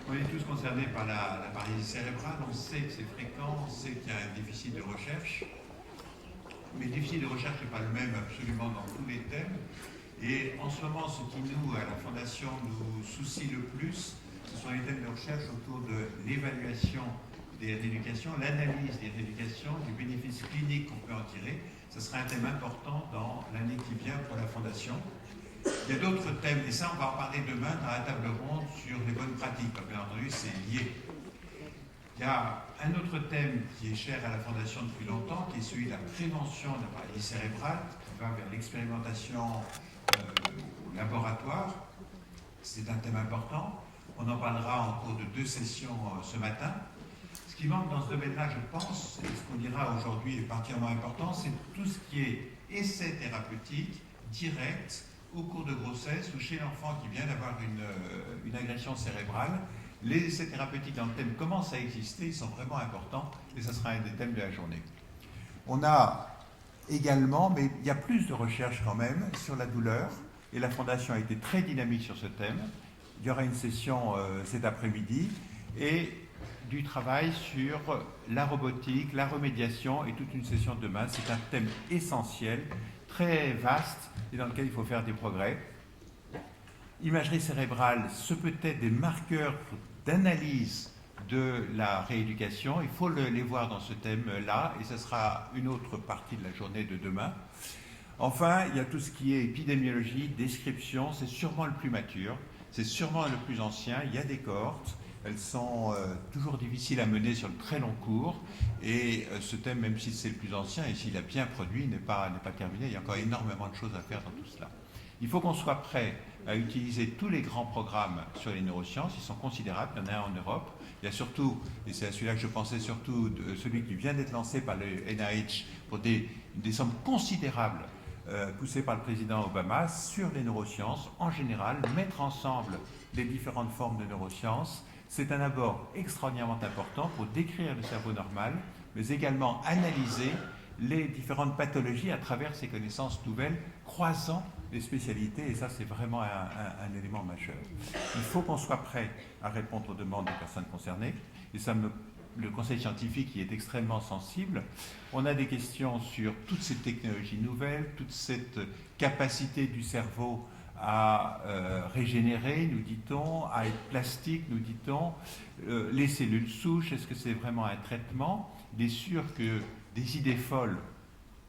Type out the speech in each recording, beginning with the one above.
On est tous concernés par la paralysie cérébrale, on sait que c'est fréquent, on sait qu'il y a un déficit de recherche, mais le déficit de recherche n'est pas le même absolument dans tous les thèmes. Et en ce moment, ce qui nous, à la Fondation, nous soucie le plus, ce sont les thèmes de recherche autour de l'évaluation des rééducations, l'analyse des rééducations, du bénéfice clinique qu'on peut en tirer. Ce sera un thème important dans l'année qui vient pour la Fondation. Il y a d'autres thèmes, et ça on va en parler demain dans la table ronde sur les bonnes pratiques. Bien entendu, c'est lié. Il y a un autre thème qui est cher à la Fondation depuis longtemps, qui est celui de la prévention de la paralysie cérébrale, qui va vers l'expérimentation au laboratoire. C'est un thème important. On en parlera en cours de 2 sessions ce matin. Ce qui manque dans ce domaine-là, je pense, et ce qu'on dira aujourd'hui est particulièrement important, c'est tout ce qui est essai thérapeutique direct au cours de grossesse ou chez l'enfant qui vient d'avoir une agression cérébrale. Les essais thérapeutiques dans le thème commencent à exister, ils sont vraiment importants et ça sera un des thèmes de la journée. On a également, mais il y a plus de recherches quand même sur la douleur et la Fondation a été très dynamique sur ce thème. Il y aura une session cet après-midi et du travail sur la robotique, la remédiation et toute une session demain. C'est un thème essentiel, très vaste et dans lequel il faut faire des progrès. Imagerie cérébrale, ce peut être des marqueurs d'analyse de la rééducation. Il faut les voir dans ce thème-là et ce sera une autre partie de la journée de demain. Enfin, il y a tout ce qui est épidémiologie, description, c'est sûrement le plus mature, c'est sûrement le plus ancien, il y a des cohortes. Elles sont toujours difficiles à mener sur le très long cours et ce thème, même si c'est le plus ancien et s'il a bien produit, n'est pas terminé. Il y a encore énormément de choses à faire dans tout cela. Il faut qu'on soit prêt à utiliser tous les grands programmes sur les neurosciences. Ils sont considérables, il y en a un en Europe. Il y a surtout, et c'est à celui-là que je pensais surtout, celui qui vient d'être lancé par le NIH pour des sommes considérables poussées par le président Obama sur les neurosciences. En général, mettre ensemble les différentes formes de neurosciences, c'est un abord extraordinairement important pour décrire le cerveau normal, mais également analyser les différentes pathologies à travers ces connaissances nouvelles, croisant les spécialités, et ça c'est vraiment un élément majeur. Il faut qu'on soit prêt à répondre aux demandes des personnes concernées, et ça le conseil scientifique y est extrêmement sensible. On a des questions sur toutes ces technologies nouvelles, toute cette capacité du cerveau à régénérer, nous dit-on, à être plastique, nous dit-on, les cellules souches, est-ce que c'est vraiment un traitement? Il est sûr que des idées folles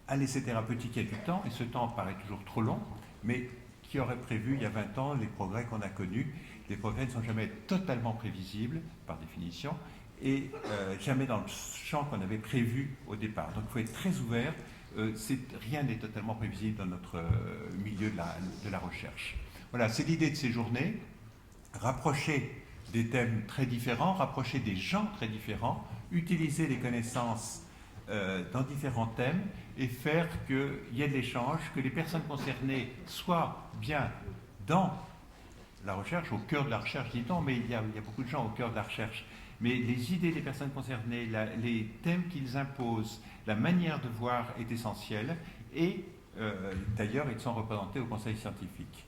à l'essai thérapeutique il y a du temps, et ce temps paraît toujours trop long, mais qui aurait prévu il y a 20 ans les progrès qu'on a connus? Les progrès ne sont jamais totalement prévisibles, par définition, et jamais dans le champ qu'on avait prévu au départ. Donc il faut être très ouvert. Rien n'est totalement prévisible dans notre milieu de la recherche. Voilà, c'est l'idée de ces journées. Rapprocher des thèmes très différents, rapprocher des gens très différents, utiliser les connaissances dans différents thèmes et faire qu'il y ait de l'échange, que les personnes concernées soient bien dans la recherche, au cœur de la recherche, dit-on, mais il y a beaucoup de gens au cœur de la recherche. Mais les idées des personnes concernées, les thèmes qu'ils imposent, la manière de voir est essentielle et d'ailleurs ils sont représentés au conseil scientifique.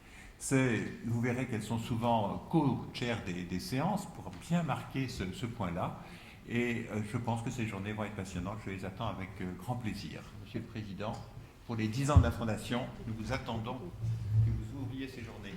Vous verrez qu'elles sont souvent co-chairs des séances pour bien marquer ce point-là et je pense que ces journées vont être passionnantes, je les attends avec grand plaisir. Monsieur le Président, pour les 10 ans de la Fondation, nous vous attendons que vous ouvriez ces journées.